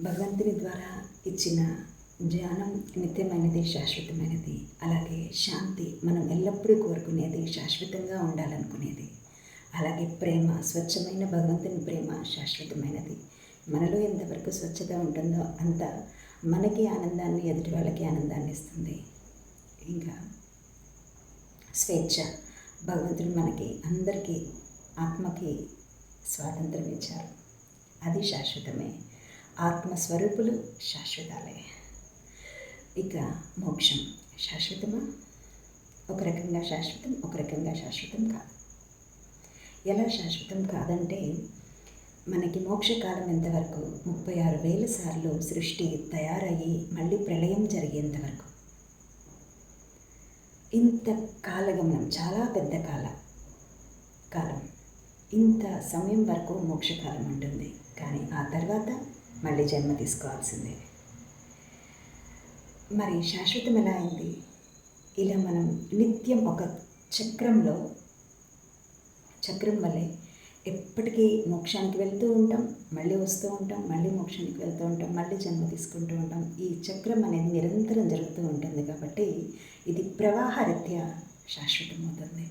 భగవంతుని ద్వారా ఇచ్చిన జ్ఞానం నిత్యమైనది, శాశ్వతమైనది. అలాగే శాంతి మనం ఎల్లప్పుడూ కోరుకునేది, శాశ్వతంగా ఉండాలనుకునేది. అలాగే ప్రేమ, స్వచ్ఛమైన భగవంతుని ప్రేమ శాశ్వతమైనది. మనలో ఎంతవరకు స్వచ్ఛత ఉంటుందో అంత మనకి ఆనందాన్ని, ఎదుటి వాళ్ళకి ఆనందాన్ని ఇస్తుంది. ఇంకా స్వేచ్ఛ, భగవంతుడు మనకి అందరికీ ఆత్మకి స్వాతంత్రం ఇచ్చారు. అది శాశ్వతమే. ఆత్మస్వరూపులు శాశ్వతాలే. ఇక మోక్షం శాశ్వతమా? ఒక రకంగా శాశ్వతం, ఒక రకంగా శాశ్వతం కాదు. ఎలా శాశ్వతం కాదంటే, మనకి మోక్షకాలం ఎంతవరకు? 36,000 సార్లు సృష్టి తయారయ్యి మళ్ళీ ప్రళయం జరిగేంతవరకు. ఇంత కాలగమనం, చాలా పెద్ద కాలం. ఇంత సమయం వరకు మోక్షకాలం ఉంటుంది. కానీ ఆ తర్వాత మళ్ళీ జన్మ తీసుకోవాల్సిందే. మరి శాశ్వతం ఎలా అయింది? ఇలా మనం నిత్యం ఒక చక్రం వల్లే ఎప్పటికీ మోక్షానికి వెళ్తూ ఉంటాం, మళ్ళీ వస్తూ ఉంటాం, మళ్ళీ మోక్షానికి వెళ్తూ ఉంటాం, మళ్ళీ జన్మ తీసుకుంటూ ఉంటాం. ఈ చక్రం అనేది నిరంతరం జరుగుతూ ఉంటుంది. కాబట్టి ఇది ప్రవాహరీత్యా శాశ్వతం అవుతుంది.